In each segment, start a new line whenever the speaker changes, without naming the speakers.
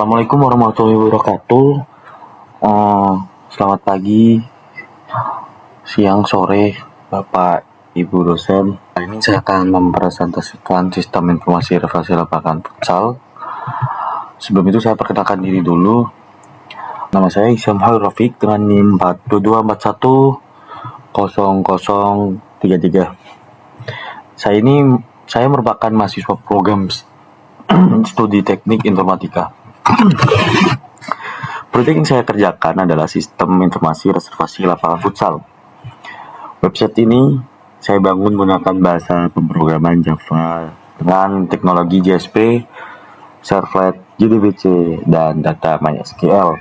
Assalamualaikum warahmatullahi wabarakatuh. Selamat pagi, siang, sore, Bapak, Ibu dosen. Hari ini saya akan mempresentasikan sistem informasi reservasi lapangan futsal. Sebelum itu saya perkenalkan diri dulu. Nama saya Isyam Hal Rafiq dengan NIM 422410033. Saya merupakan mahasiswa program studi teknik informatika. Proyek yang saya kerjakan adalah sistem informasi reservasi lapangan futsal. Website ini saya bangun menggunakan bahasa pemrograman Java dengan teknologi JSP, Servlet, JDBC, dan data MySQL.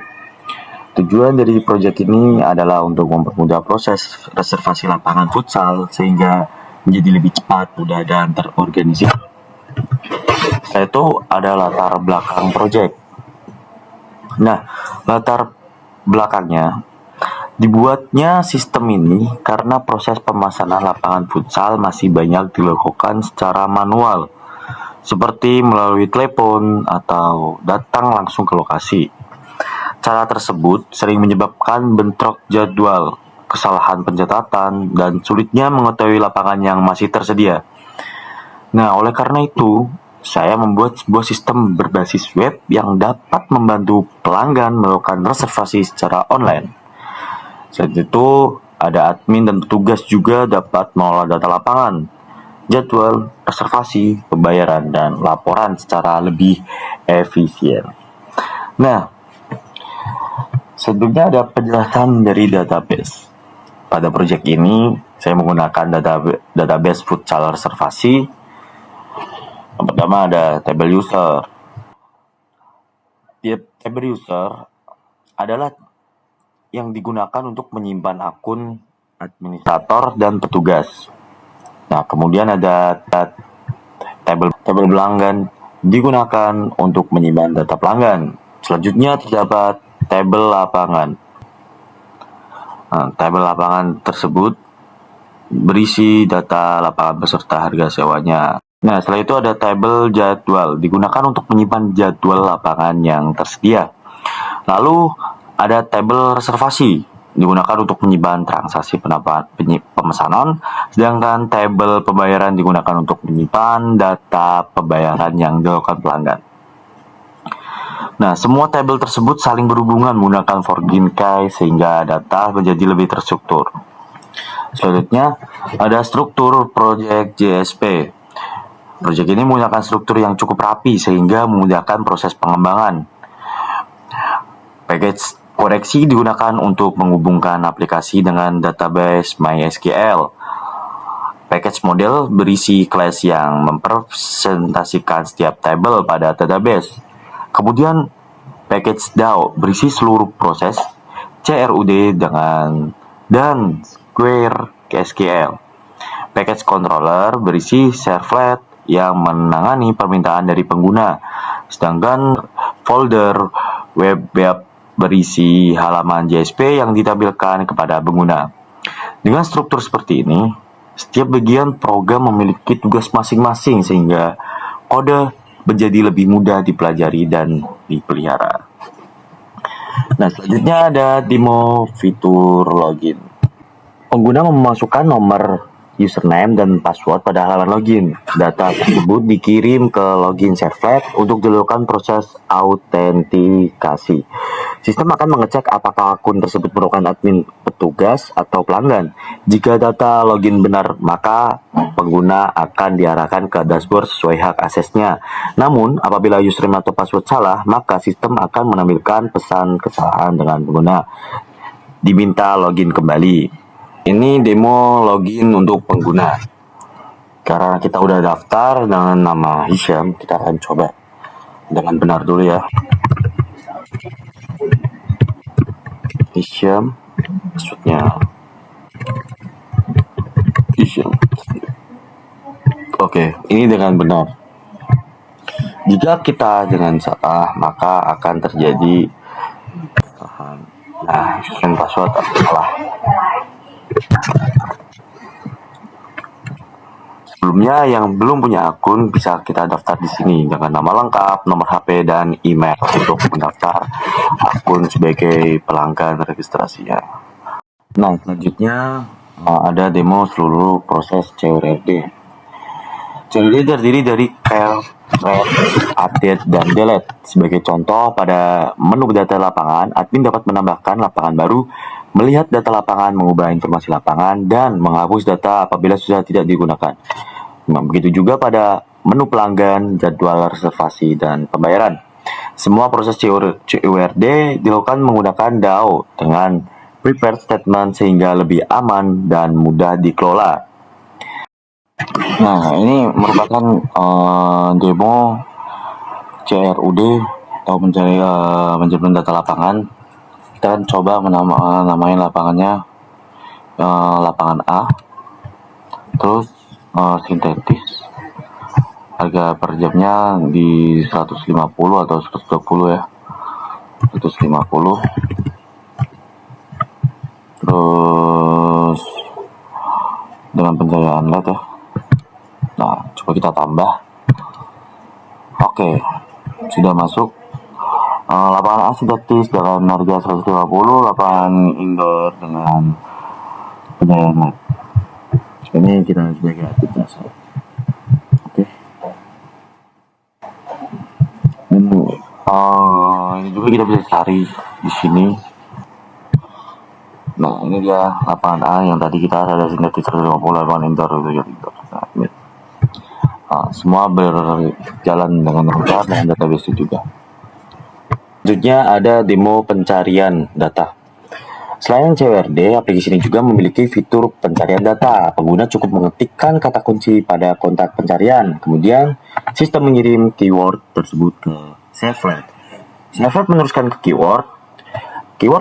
Tujuan dari proyek ini adalah untuk mempermudah proses reservasi lapangan futsal sehingga menjadi lebih cepat, mudah, dan terorganisir. Setelah itu ada latar belakang proyek. Nah, latar belakangnya dibuatnya sistem ini karena proses pemesanan lapangan futsal masih banyak dilakukan secara manual, seperti melalui telepon atau datang langsung ke lokasi. Cara tersebut sering menyebabkan bentrok jadwal, kesalahan pencatatan, dan sulitnya mengetahui lapangan yang masih tersedia. Nah, oleh karena itu, saya membuat sebuah sistem berbasis web yang dapat membantu pelanggan melakukan reservasi secara online. Selain itu, ada admin dan petugas juga dapat mengolah data lapangan, jadwal, reservasi, pembayaran, dan laporan secara lebih efisien. Nah, sebelumnya ada penjelasan dari database. Pada proyek ini, saya menggunakan database futsal reservasi. Yang pertama ada table user. Table user adalah yang digunakan untuk menyimpan akun administrator dan petugas. Nah, kemudian ada table pelanggan digunakan untuk menyimpan data pelanggan. Selanjutnya terdapat tabel lapangan. Nah, tabel lapangan tersebut berisi data lapangan beserta harga sewanya. Nah, setelah itu ada tabel jadwal, digunakan untuk menyimpan jadwal lapangan yang tersedia. Lalu ada tabel reservasi, digunakan untuk menyimpan transaksi pemesanan, sedangkan tabel pembayaran digunakan untuk menyimpan data pembayaran yang dilakukan pelanggan. Nah, semua tabel tersebut saling berhubungan menggunakan forging key sehingga data menjadi lebih terstruktur. Selanjutnya, ada struktur proyek JSP. Proyek ini menggunakan struktur yang cukup rapi sehingga memudahkan proses pengembangan. Package koreksi digunakan untuk menghubungkan aplikasi dengan database MySQL. Package model berisi kelas yang mempresentasikan setiap tabel pada database. Kemudian package DAO berisi seluruh proses CRUD dan Square SQL. Package controller berisi servlet yang menangani permintaan dari pengguna, sedangkan folder web berisi halaman JSP yang ditampilkan kepada pengguna. Dengan struktur seperti ini, setiap bagian program memiliki tugas masing-masing sehingga kode menjadi lebih mudah dipelajari dan dipelihara. Nah, selanjutnya ada demo fitur login. Pengguna memasukkan nomor username dan password pada halaman login. Data tersebut dikirim ke login servlet untuk dilakukan proses autentikasi. Sistem akan mengecek apakah akun tersebut merupakan admin, petugas, atau pelanggan. Jika data login benar, maka pengguna akan diarahkan ke dashboard sesuai hak aksesnya. Namun, apabila username atau password salah, maka sistem akan menampilkan pesan kesalahan dengan pengguna diminta login kembali. Ini demo login untuk pengguna. Karena kita udah daftar dengan nama Hisyam, kita akan coba dengan benar dulu ya. Hisyam, maksudnya Hisyam. Oke, ini dengan benar. Jika kita dengan salah, maka akan terjadi kesalahan. Nah, username password salah. Sebelumnya yang belum punya akun bisa kita daftar di sini dengan nama lengkap, nomor HP dan email untuk mendaftar akun sebagai pelanggan registrasinya. Nah, selanjutnya ada demo seluruh proses CORD. CORD terdiri dari create, update, dan delete. Sebagai contoh, pada menu data lapangan, admin dapat menambahkan lapangan baru, melihat data lapangan, mengubah informasi lapangan, dan menghapus data apabila sudah tidak digunakan. Nah, begitu juga pada menu pelanggan, jadwal reservasi, dan pembayaran. Semua proses CORD dilakukan menggunakan DAO dengan prepared statement sehingga lebih aman dan mudah dikelola. Nah, ini merupakan demo CRUD atau mencari manajemen data lapangan. Kita akan coba menamain lapangannya lapangan A. Terus sintetis, harga per jamnya di 150 atau 120 ya, 150. Terus dengan pencahayaan LED ya. Nah, coba kita tambah. Oke, sudah masuk. Lapangan A sintetis dengan harga 150, lapangan indoor dengan pencahayaan LED. Ini kita sebagai aktivitas. Oke. Ini juga kita bisa cari di sini. Nah, ini dia lapangan A yang tadi kita ada sintetis 150, lapangan indoor. Semua berjalan dengan lancar dengan database juga. Selanjutnya ada demo pencarian data. Selain CORD, aplikasi ini juga memiliki fitur pencarian data. Pengguna cukup mengetikkan kata kunci pada kontak pencarian. Kemudian, sistem mengirim keyword tersebut ke Servlet. Servlet meneruskan ke keyword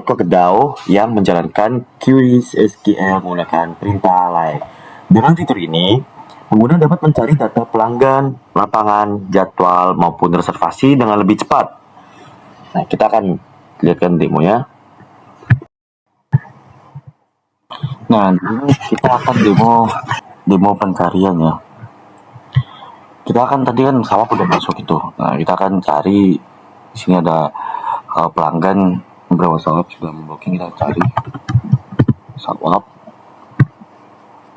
ke DAO yang menjalankan queries SQL menggunakan perintah like. Dengan fitur ini, pengguna dapat mencari data pelanggan, lapangan, jadwal, maupun reservasi dengan lebih cepat. Nah, kita akan lihatkan demonya. Nah, ini kita akan demo pencarian ya. Kita akan tadi kan sawap udah masuk itu. Nah, kita akan cari di sini ada pelanggan beberapa sawap sudah memblocking, kita cari sawap.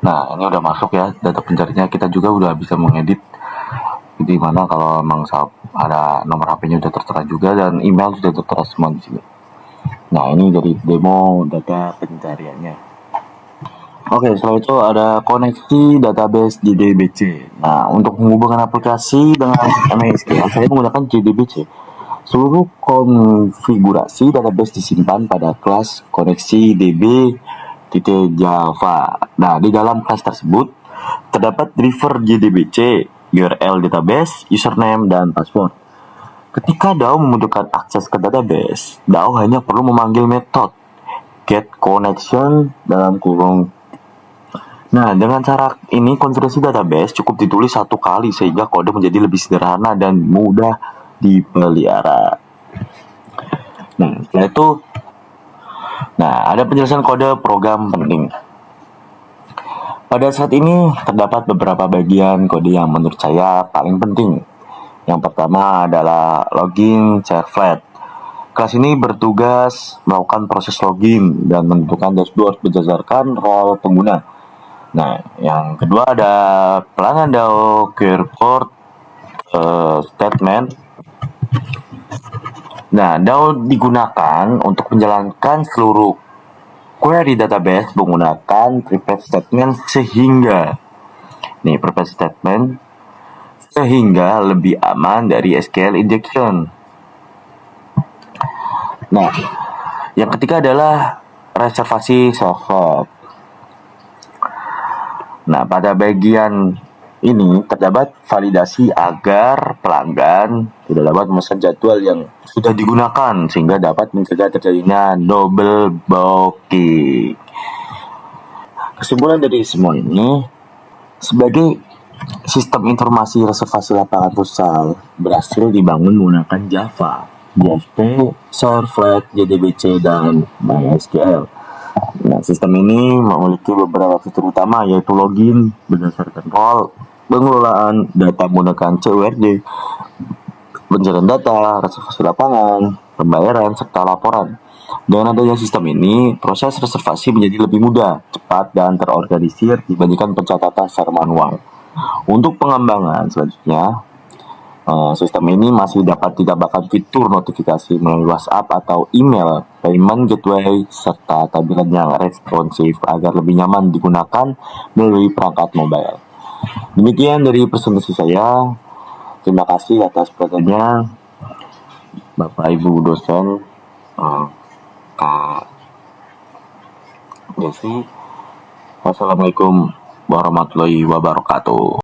Nah, ini udah masuk ya data pencariannya. Kita juga udah bisa mengedit di mana kalau memang sawap ada nomor HP-nya udah tertera juga dan email sudah tertera semua di sini. Nah, ini dari demo data pencariannya. Oke, setelah itu ada koneksi database JDBC. Nah, untuk menghubungkan aplikasi dengan MySQL, saya menggunakan JDBC. Seluruh konfigurasi database disimpan pada kelas koneksi db.java. Nah, di dalam kelas tersebut terdapat driver JDBC, URL database, username, dan password. Ketika DAO membutuhkan akses ke database, DAO hanya perlu memanggil metode getConnection dalam kurung. Nah, dengan cara ini konfigurasi database cukup ditulis satu kali sehingga kode menjadi lebih sederhana dan mudah dipelihara. Nah, setelah itu, ada penjelasan kode program penting. Pada saat ini terdapat beberapa bagian kode yang menurut saya paling penting. Yang pertama adalah login Servlet. Kelas ini bertugas melakukan proses login dan menentukan dashboard berdasarkan role pengguna. Nah, yang kedua ada pelanggan DAO report statement. Nah, DAO digunakan untuk menjalankan seluruh query database menggunakan prepared statement sehingga lebih aman dari SQL injection. Nah, yang ketiga adalah reservasi software. Nah, pada bagian ini terdapat validasi agar pelanggan tidak dapat memesan jadwal yang sudah digunakan sehingga dapat mencegah terjadinya double booking. Kesimpulan dari semua ini, sebagai sistem informasi reservasi lapangan futsal berhasil dibangun menggunakan Java, PHP, Servlet, JDBC, dan MySQL. Nah, sistem ini memiliki beberapa fitur utama yaitu login berdasarkan role, pengelolaan data menggunakan CURD, pencarian data, reservasi lapangan, pembayaran, serta laporan. Dengan adanya sistem ini, proses reservasi menjadi lebih mudah, cepat, dan terorganisir dibandingkan pencatatan secara manual. Untuk pengembangan selanjutnya, sistem ini masih dapat ditambahkan fitur notifikasi melalui WhatsApp atau email, payment gateway, serta tampilan yang responsif agar lebih nyaman digunakan melalui perangkat mobile. Demikian dari presentasi saya. Terima kasih atas perhatiannya, Bapak Ibu dosen, Kak Desi. Wassalamualaikum warahmatullahi wabarakatuh.